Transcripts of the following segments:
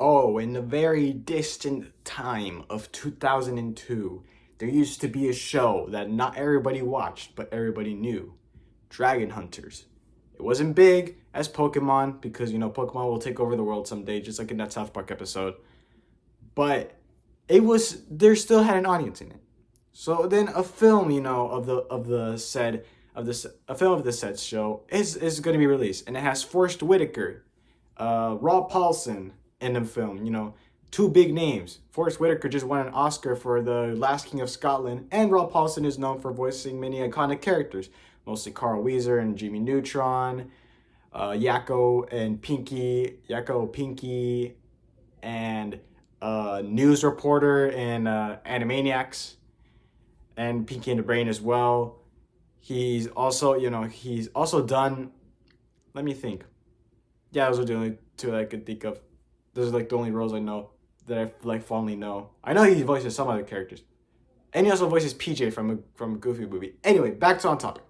Oh, in the very distant time of 2002, there used to be a show that not everybody watched, but everybody knew. Dragon Hunters. It wasn't big as Pokemon because Pokemon will take over the world someday, just like in that South Park episode. But there still had an audience in it. So then a film, a film of the said show is going to be released, and it has Forrest Whitaker, Rob Paulson in the film. Two big names. Forrest Whitaker just won an Oscar for The Last King of Scotland, and Rob Paulson is known for voicing many iconic characters, mostly Carl Weezer and Jimmy Neutron, Yakko, Pinky, and news reporter in Animaniacs, and Pinky and the Brain as well. He's also done. Let me think. Yeah, those are the only two I could think of. Those are like the only roles I know that I like fondly know. I know he voices some other characters, and he also voices PJ from a Goofy movie. Anyway, back to on topic.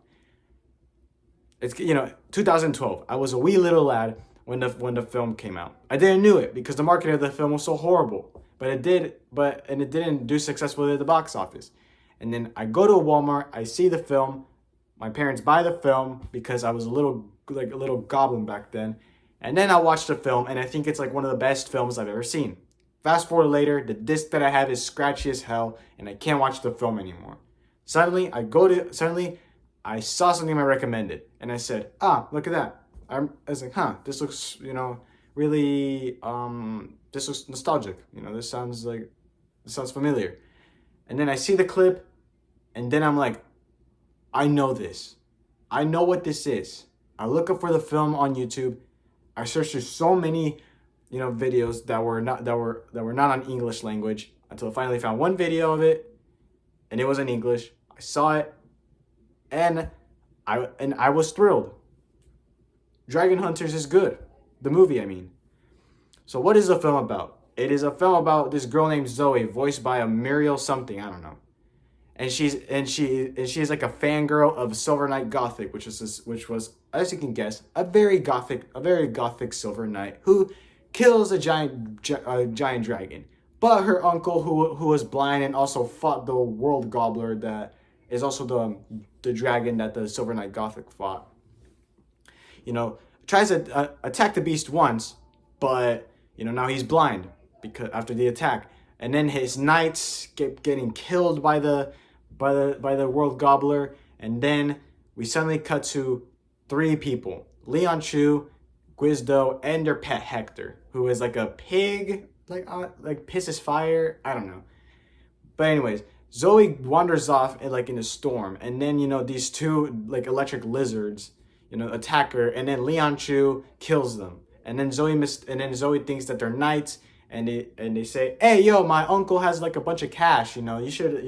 It's 2012. I was a wee little lad when the film came out. I didn't knew it because the marketing of the film was so horrible. But it didn't do successfully at the box office. And then I go to a Walmart, I see the film. My parents buy the film because I was a little goblin back then. And then I watch the film, and I think it's like one of the best films I've ever seen. Fast forward later, the disc that I have is scratchy as hell, and I can't watch the film anymore. Suddenly, I saw something I recommended, and I said, look at that. I was like, this looks, really, this looks nostalgic. This sounds familiar. And then I see the clip, and then I'm like, I know this. I know what this is. I look up for the film on YouTube. I searched through so many, videos that were not on English language until I finally found one video of it, and it was in English. I saw it, and I was thrilled. Dragon Hunters is good. The movie, I mean. So what is the film about? It is a film about this girl named Zoe, voiced by a Muriel something, I don't know. And she is like a fangirl of Silver Knight Gothic, which was, as you can guess, a very gothic Silver Knight who kills a giant dragon. But her uncle, who was blind and also fought the World Gobbler, that is also the dragon that the Silver Knight Gothic fought. Tries to attack the beast once, but now he's blind because after the attack, and then his knights getting killed by the World Gobbler, and then we suddenly cut to three people: Leon Chu, Guizdo, and their pet Hector, who is like a pig, like pisses fire. I don't know, but anyways, Zoe wanders off in a storm, and then these two electric lizards attack her, and then Leon Chu kills them, and then Zoe thinks that they're knights, and they say, hey, yo, my uncle has a bunch of cash, you should,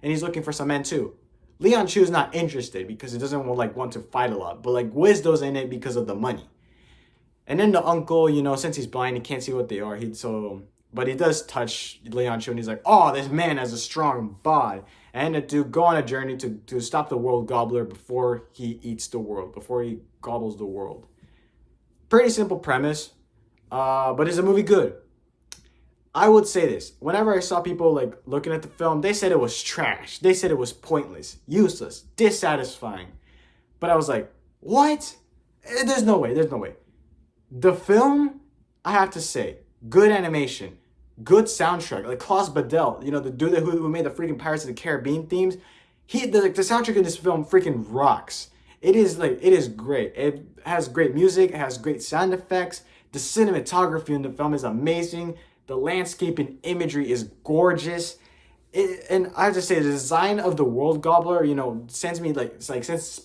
and he's looking for some men too. Leon Chu's not interested because he doesn't want to fight a lot, but Wizdo's in it because of the money. And then the uncle, since he's blind, he can't see what they are. But he does touch Leon Chu, and he's like, oh, this man has a strong bod. And to go on a journey to stop the World Gobbler before he eats the world, before he gobbles the world. Pretty simple premise, but is the movie good? I would say this. Whenever I saw people looking at the film, they said it was trash. They said it was pointless, useless, dissatisfying. But I was like, what? There's no way. The film, I have to say, good animation, good soundtrack. Like Klaus Badel, the dude who made the freaking Pirates of the Caribbean themes, the soundtrack in this film freaking rocks. It is great. It has great music. It has great sound effects. The cinematography in the film is amazing. The landscape and imagery is gorgeous. And I have to say, the design of the World Gobbler, sends me sends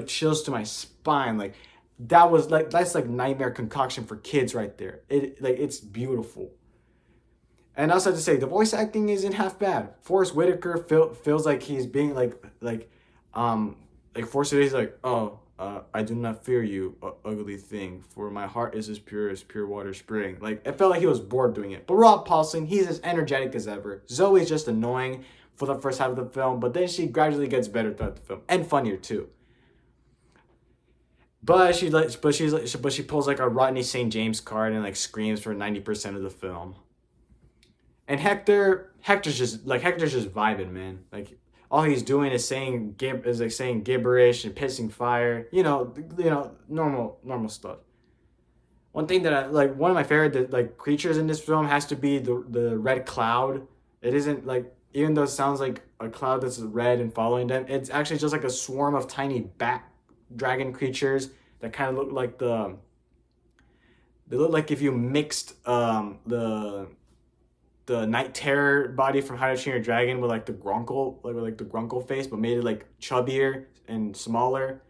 chills to my spine. That's nightmare concoction for kids right there. It's beautiful. And I also have to say, the voice acting isn't half bad. Forrest Whitaker feels like he's being Forrest Whitaker's I do not fear you, ugly thing, for my heart is as pure water spring. It felt like he was bored doing it. But Rob Paulson, he's as energetic as ever. Zoe's just annoying for the first half of the film, but then she gradually gets better throughout the film, and funnier too. but she pulls like a Rodney St. James card and like screams for 90% of the film. And Hector's just vibing, man. Like all he's doing is saying gibberish and pissing fire. Normal stuff. One thing that I like, one of my favorite like creatures in this film has to be the red cloud. It isn't like, even though it sounds like a cloud that's red and following them, it's actually just like a swarm of tiny bat dragon creatures that kind of look like they look like if you mixed the Night Terror body from How to Train Your Dragon with like the Grunkle, like the Grunkle face, but made it like chubbier and smaller.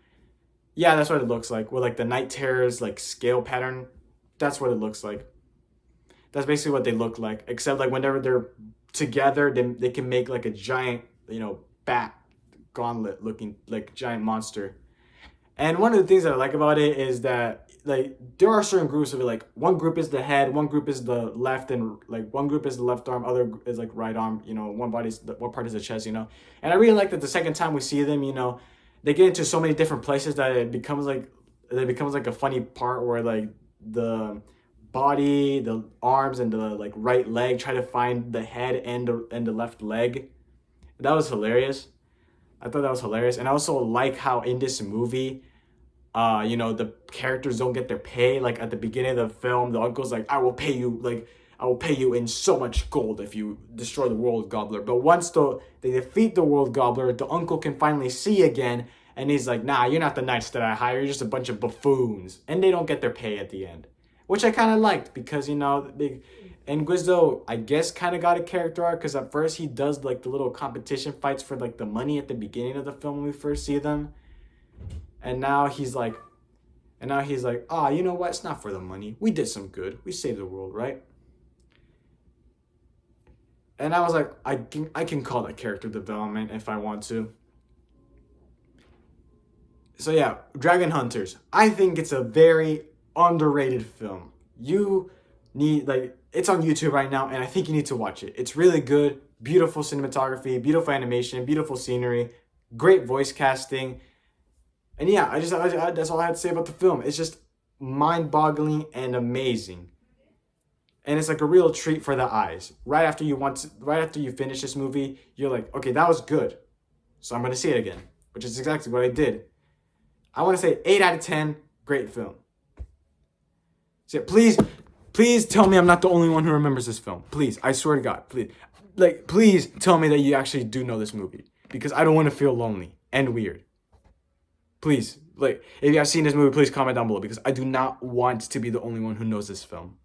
Yeah, that's what it looks like with like the Night Terror's like scale pattern. That's what it looks like. That's basically what they look like. Except like whenever they're together, they can make like a giant, bat gauntlet looking like giant monster. And one of the things that I like about it is that like there are certain groups of it. Like one group is the head, one group is the left, and like one group is the left arm, other is like right arm. One part is the chest. And I really like that the second time we see them, they get into so many different places that it becomes like a funny part where like the body, the arms, and the like right leg try to find the head and the left leg. That was hilarious. I thought that was hilarious. And I also like how in this movie, the characters don't get their pay. Like at the beginning of the film, the uncle's like, I will pay you in so much gold if you destroy the world gobbler. But once they defeat the world gobbler, the uncle can finally see again. And he's like, nah, you're not the knights that I hire. You're just a bunch of buffoons. And they don't get their pay at the end. Which I kind of liked because, and Guizzo, I guess, kind of got a character arc because at first he does like the little competition fights for like the money at the beginning of the film when we first see them. And now he's like, you know what? It's not for the money. We did some good. We saved the world, right? And I was like, I can call that character development if I want to. So yeah, Dragon Hunters. I think it's a very underrated film. You need it's on YouTube right now, and I think you need to watch it. It's really good. Beautiful cinematography, beautiful animation, beautiful scenery, great voice casting. And yeah, that's all I had to say about the film. It's just mind-boggling and amazing. And it's like a real treat for the eyes. Right after you finish this movie, you're like, okay, that was good. So I'm going to see it again, which is exactly what I did. I want to say 8 out of 10, great film. So please tell me I'm not the only one who remembers this film. Please, I swear to God, please. Please tell me that you actually do know this movie. Because I don't want to feel lonely and weird. Please, if you have seen this movie, please comment down below because I do not want to be the only one who knows this film.